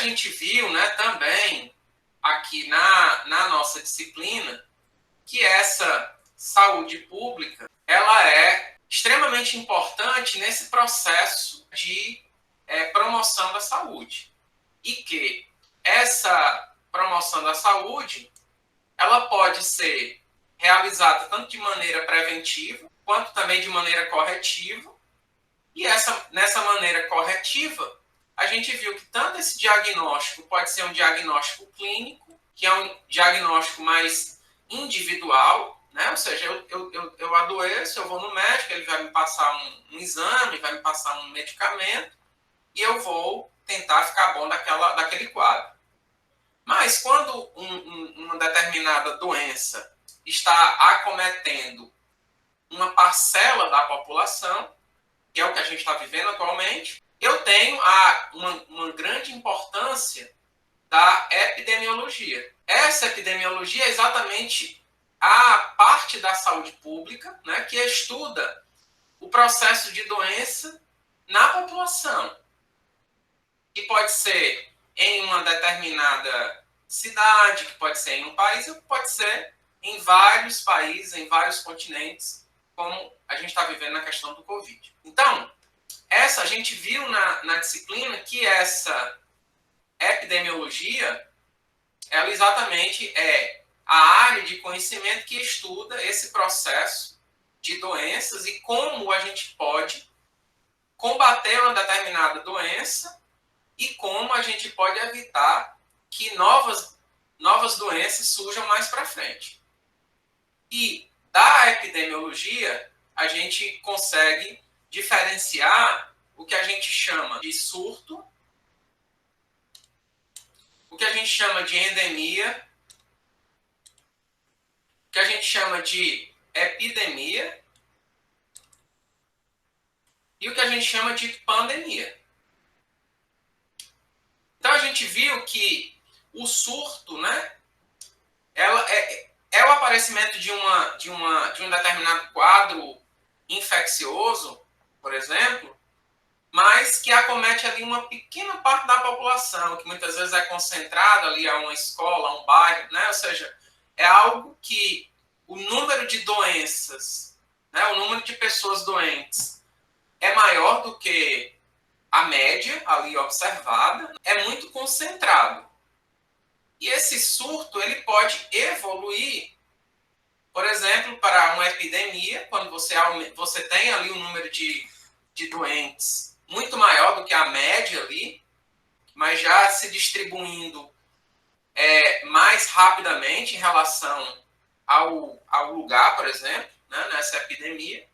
gente viu, né, também aqui na nossa disciplina, que essa saúde pública, ela é extremamente importante nesse processo de promoção da saúde. E que essa promoção da saúde, ela pode ser realizada tanto de maneira preventiva, quanto também de maneira corretiva. E nessa maneira corretiva, a gente viu que tanto esse diagnóstico pode ser um diagnóstico clínico, que é um diagnóstico mais individual, né? Ou seja, eu adoeço, eu vou no médico, ele vai me passar um exame, vai me passar um medicamento, e eu vou tentar ficar bom daquele quadro. Mas quando uma determinada doença está acometendo uma parcela da população, que é o que a gente está vivendo atualmente, eu tenho uma grande importância da epidemiologia. Essa epidemiologia é exatamente a parte da saúde pública, né, que estuda o processo de doença na população, que pode ser em uma determinada cidade, que pode ser em um país, ou pode ser em vários países, em vários continentes, como a gente está vivendo na questão do Covid. Então, a gente viu na disciplina que essa epidemiologia, ela exatamente é a área de conhecimento que estuda esse processo de doenças e como a gente pode combater uma determinada doença e como a gente pode evitar que novas doenças surjam mais para frente. E da epidemiologia, a gente consegue diferenciar o que a gente chama de surto, o que a gente chama de endemia, o que a gente chama de epidemia e o que a gente chama de pandemia. Então a gente viu que o surto, né, ela é o aparecimento de um determinado quadro infeccioso, por exemplo, mas que acomete ali uma pequena parte da população, que muitas vezes é concentrada ali a uma escola, a um bairro, né? Ou seja, é algo que o número de doenças, né, o número de pessoas doentes é maior do que a média ali observada, é muito concentrado. E esse surto, ele pode evoluir, por exemplo, para uma epidemia, quando você tem ali um número de doentes muito maior do que a média ali, mas já se distribuindo mais rapidamente em relação ao lugar, por exemplo, né, nessa epidemia.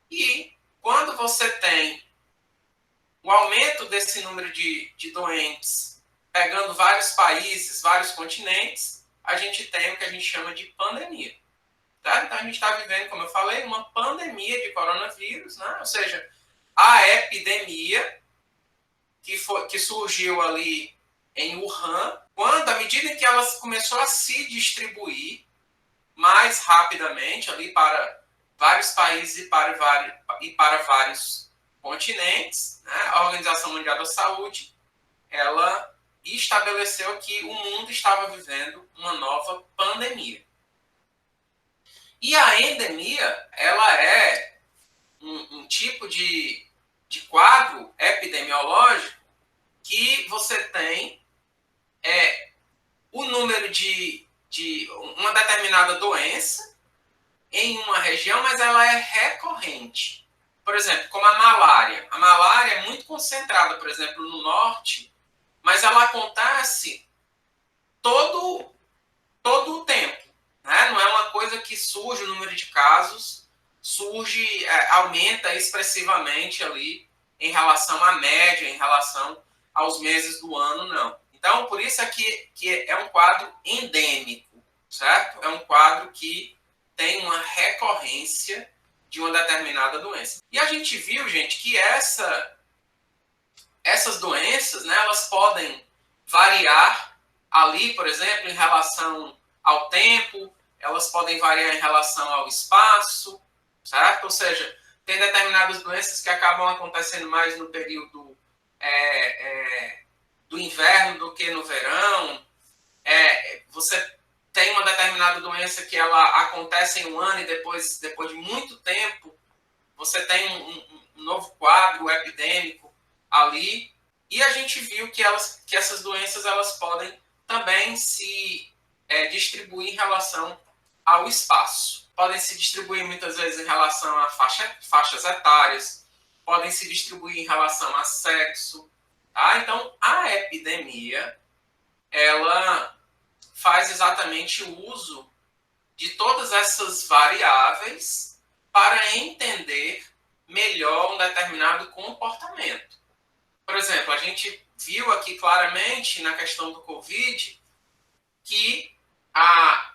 E quando você tem o aumento desse número de doentes, pegando vários países, vários continentes, a gente tem o que a gente chama de pandemia. Tá? Então a gente está vivendo, como eu falei, uma pandemia de coronavírus, né? Ou seja, a epidemia que surgiu ali em Wuhan, à medida que ela começou a se distribuir mais rapidamente ali para vários países e para vários continentes, né? A Organização Mundial da Saúde, ela estabeleceu que o mundo estava vivendo uma nova pandemia. E a endemia, ela é um tipo de quadro epidemiológico que você tem o número de uma determinada doença em uma região, mas ela é recorrente. Por exemplo, como a malária. A malária é muito concentrada, por exemplo, no norte, mas ela acontece todo o tempo. Né? Não é uma coisa que surge, o número de casos aumenta expressivamente ali em relação à média, em relação aos meses do ano, não. Então, por isso é que é um quadro endêmico, certo? É um quadro que tem uma recorrência de uma determinada doença. E a gente viu, gente, que essas doenças, né, elas podem variar ali, por exemplo, em relação ao tempo, elas podem variar em relação ao espaço, certo? Ou seja, tem determinadas doenças que acabam acontecendo mais no período do inverno do que no verão. Você tem uma determinada doença que ela acontece em um ano e depois de muito tempo, você tem um novo quadro epidêmico ali. E a gente viu que essas doenças elas podem também se distribuir em relação ao espaço. Podem se distribuir muitas vezes em relação a faixas etárias, podem se distribuir em relação a sexo. Tá? Então, a epidemia, ela faz exatamente o uso de todas essas variáveis para entender melhor um determinado comportamento. Por exemplo, a gente viu aqui claramente na questão do Covid que a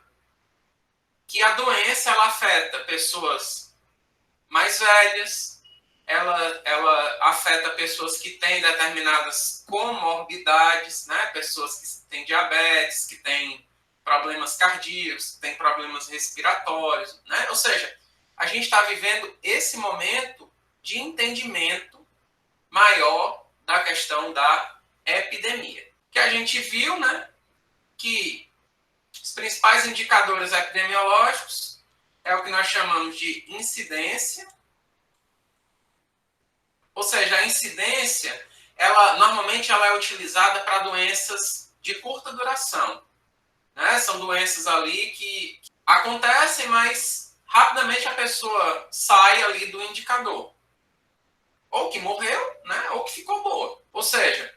doença ela afeta pessoas mais velhas, ela afeta pessoas que têm determinadas comorbidades, né? Pessoas que têm diabetes, que têm problemas cardíacos, que têm problemas respiratórios, né? Ou seja, a gente está vivendo esse momento de entendimento maior da questão da epidemia. Que a gente viu, né, que os principais indicadores epidemiológicos é o que nós chamamos de incidência. Ou seja, a incidência, normalmente ela é utilizada para doenças de curta duração. Né? São doenças ali que acontecem, mas rapidamente a pessoa sai ali do indicador. Ou que morreu, né? Ou que ficou boa. Ou seja,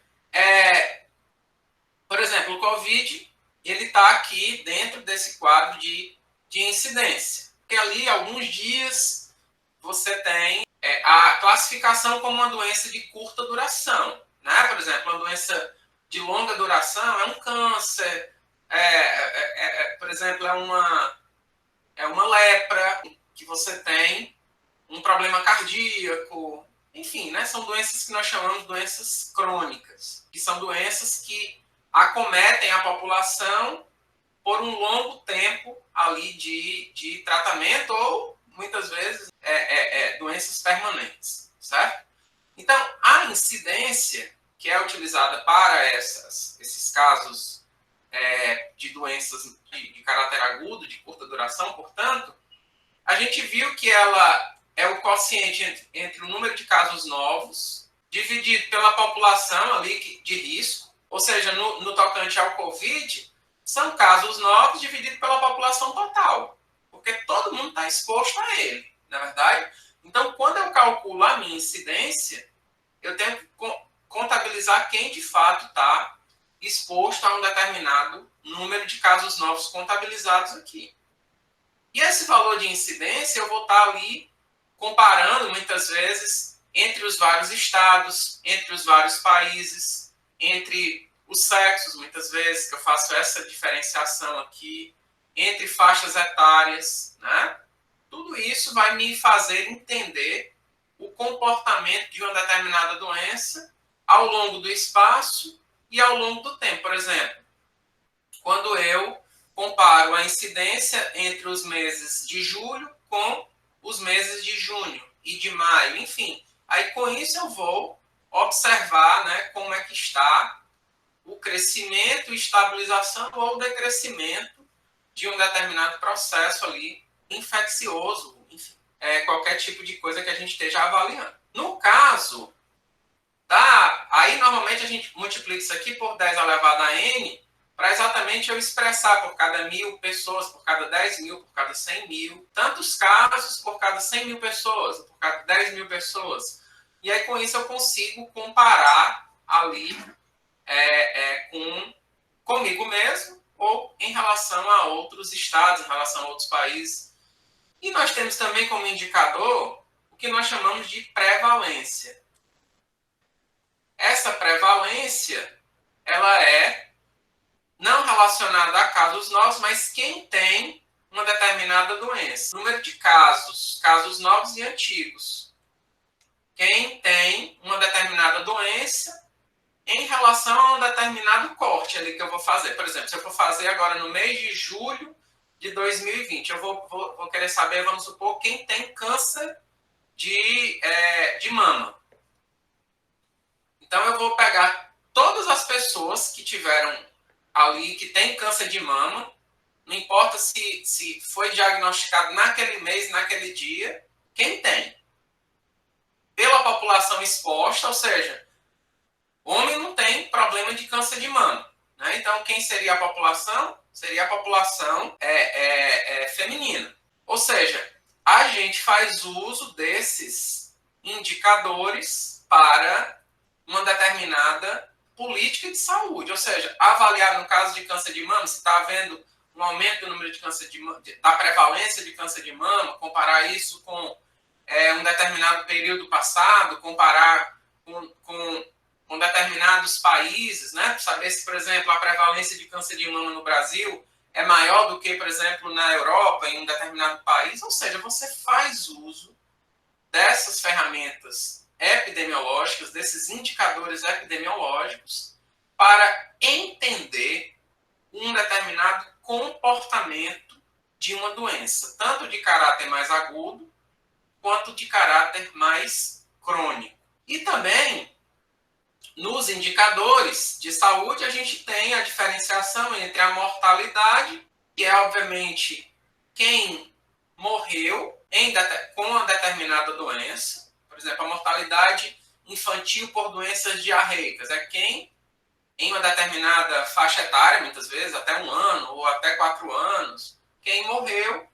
por exemplo, o Covid, ele está aqui dentro desse quadro de incidência. Porque ali, alguns dias, você tem a classificação como uma doença de curta duração. Né? Por exemplo, uma doença de longa duração é um câncer, por exemplo, é uma lepra, que você tem um problema cardíaco, enfim, né? São doenças que nós chamamos de doenças crônicas, que são doenças que acometem a população por um longo tempo ali de tratamento ou, muitas vezes, doenças permanentes, certo? Então, a incidência que é utilizada para esses casos de doenças de caráter agudo, de curta duração, portanto, a gente viu que ela é o quociente entre o número de casos novos dividido pela população ali de risco, ou seja, no tocante ao Covid, são casos novos divididos pela população total, porque todo mundo está exposto a ele, na verdade. Então, quando eu calculo a minha incidência, eu tenho que contabilizar quem de fato está exposto a um determinado número de casos novos contabilizados aqui. E esse valor de incidência eu vou estar ali comparando muitas vezes entre os vários estados, entre os vários países, entre os sexos, muitas vezes, que eu faço essa diferenciação aqui, entre faixas etárias, né? Tudo isso vai me fazer entender o comportamento de uma determinada doença ao longo do espaço e ao longo do tempo. Por exemplo, quando eu comparo a incidência entre os meses de julho com os meses de junho e de maio, enfim. Aí, com isso, eu vou observar, né, como é que está o crescimento, estabilização ou decrescimento de um determinado processo ali infeccioso, enfim, qualquer tipo de coisa que a gente esteja avaliando. No caso, aí normalmente a gente multiplica isso aqui por 10 elevado a n, para exatamente eu expressar por cada 1.000 pessoas, por cada 10.000, por cada 100.000, tantos casos por cada 100.000 pessoas, por cada 10.000 pessoas. E aí, com isso, eu consigo comparar ali comigo mesmo ou em relação a outros estados, em relação a outros países. E nós temos também como indicador o que nós chamamos de prevalência. Essa prevalência, ela é não relacionada a casos novos, mas quem tem uma determinada doença. Número de casos novos e antigos. Quem tem uma determinada doença em relação a um determinado corte ali que eu vou fazer. Por exemplo, se eu for fazer agora no mês de julho de 2020, eu vou querer saber, vamos supor, quem tem câncer de mama. Então, eu vou pegar todas as pessoas que tiveram ali, que tem câncer de mama, não importa se foi diagnosticado naquele mês, naquele dia, quem tem. Pela população exposta, ou seja, homem não tem problema de câncer de mama. Né? Então, quem seria a população? Seria a população feminina. Ou seja, a gente faz uso desses indicadores para uma determinada política de saúde. Ou seja, avaliar no caso de câncer de mama, se está havendo um aumento do número de câncer de mama, da prevalência de câncer de mama, comparar isso com um determinado período passado, comparar com determinados países, né? Para saber se, por exemplo, a prevalência de câncer de mama no Brasil é maior do que, por exemplo, na Europa, em um determinado país. Ou seja, você faz uso dessas ferramentas epidemiológicas, desses indicadores epidemiológicos, para entender um determinado comportamento de uma doença, tanto de caráter mais agudo, quanto de caráter mais crônico. E também, nos indicadores de saúde, a gente tem a diferenciação entre a mortalidade, que é, obviamente, quem morreu com uma determinada doença. Por exemplo, a mortalidade infantil por doenças diarreicas é quem, em uma determinada faixa etária, muitas vezes, até 1 ano ou até 4 anos, quem morreu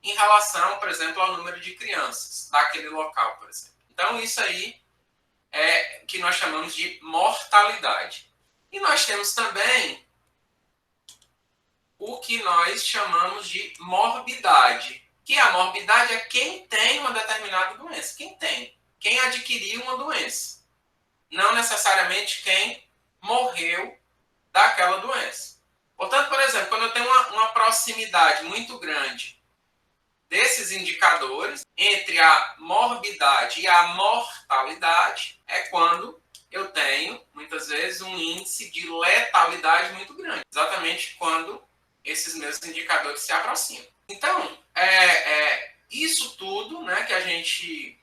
em relação, por exemplo, ao número de crianças daquele local, por exemplo. Então, isso aí é que nós chamamos de mortalidade. E nós temos também o que nós chamamos de morbidade, que a morbidade é quem tem uma determinada doença, quem adquiriu uma doença, não necessariamente quem morreu daquela doença. Portanto, por exemplo, quando eu tenho uma proximidade muito grande desses indicadores entre a morbidade e a mortalidade, é quando eu tenho, muitas vezes, um índice de letalidade muito grande. Exatamente quando esses meus indicadores se aproximam. Então, isso tudo, né, que a gente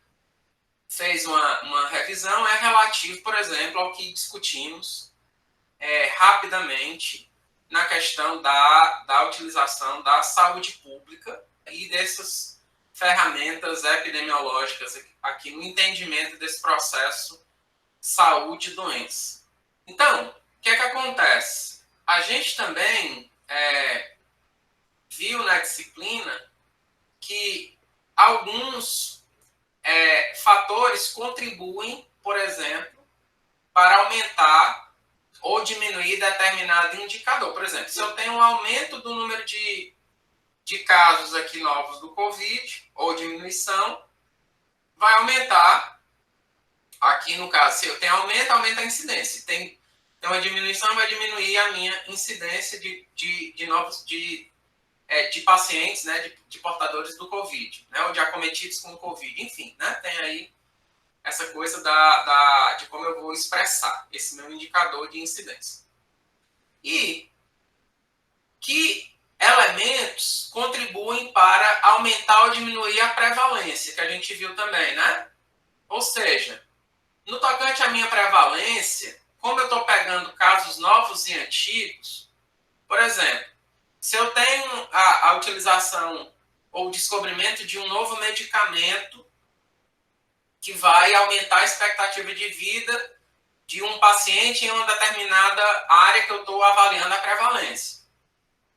fez uma revisão é relativo, por exemplo, ao que discutimos rapidamente na questão da utilização da saúde pública e dessas ferramentas epidemiológicas aqui no entendimento desse processo saúde e doença. Então, o que é que acontece? A gente também viu na disciplina que alguns fatores contribuem, por exemplo, para aumentar ou diminuir determinado indicador. Por exemplo, se eu tenho um aumento do número de casos aqui novos do Covid, ou diminuição, vai aumentar, aqui no caso, se eu tenho aumento, aumenta a incidência. Se tem uma diminuição, vai diminuir a minha incidência de novos, de pacientes, né, de portadores do Covid, né, ou de acometidos com o Covid. Enfim, né, tem aí essa coisa de como eu vou expressar esse meu indicador de incidência. E que elementos contribuem para aumentar ou diminuir a prevalência, que a gente viu também, né? Ou seja, no tocante à minha prevalência, como eu estou pegando casos novos e antigos, por exemplo, se eu tenho a utilização ou o descobrimento de um novo medicamento que vai aumentar a expectativa de vida de um paciente em uma determinada área que eu estou avaliando a prevalência.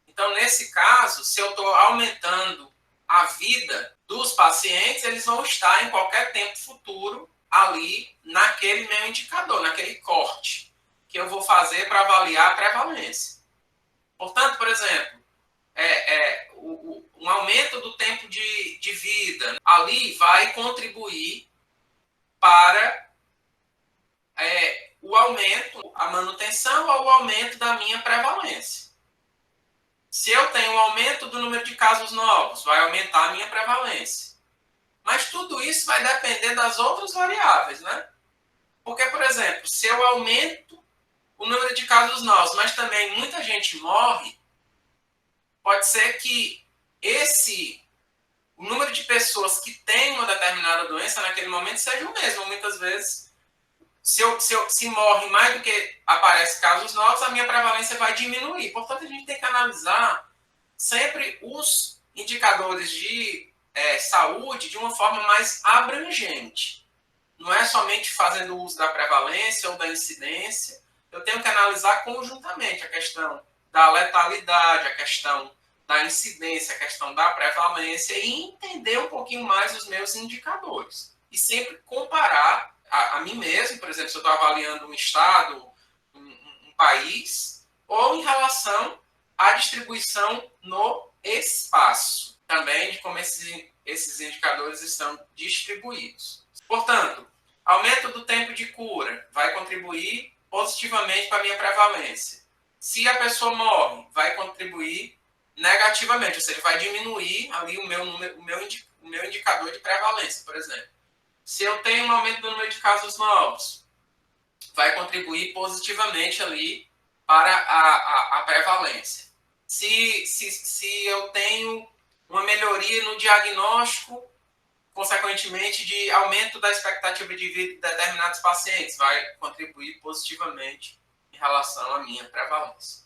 Então, nesse caso, se eu estou aumentando a vida dos pacientes, eles vão estar em qualquer tempo futuro ali naquele meu indicador, naquele corte que eu vou fazer para avaliar a prevalência. Portanto, por exemplo, um aumento do tempo de vida ali vai contribuir para o aumento, a manutenção ou o aumento da minha prevalência. Se eu tenho um aumento do número de casos novos, vai aumentar a minha prevalência. Mas tudo isso vai depender das outras variáveis, né? Porque, por exemplo, se eu aumento o número de casos novos, mas também muita gente morre, pode ser que o número de pessoas que têm uma determinada doença naquele momento seja o mesmo. Muitas vezes Se morre mais do que aparece casos novos, a minha prevalência vai diminuir. Portanto, a gente tem que analisar sempre os indicadores de saúde de uma forma mais abrangente. Não é somente fazendo uso da prevalência ou da incidência. Eu tenho que analisar conjuntamente a questão da letalidade, a questão da incidência, a questão da prevalência e entender um pouquinho mais os meus indicadores. E sempre comparar a mim mesmo, por exemplo, se eu estou avaliando um estado, um país, ou em relação à distribuição no espaço, também de como esses indicadores estão distribuídos. Portanto, aumento do tempo de cura vai contribuir positivamente para a minha prevalência. Se a pessoa morre, vai contribuir negativamente, ou seja, vai diminuir ali o meu indicador de prevalência, por exemplo. Se eu tenho um aumento do número de casos novos, vai contribuir positivamente ali para a prevalência. Se eu tenho uma melhoria no diagnóstico, consequentemente, de aumento da expectativa de vida de determinados pacientes, vai contribuir positivamente em relação à minha prevalência.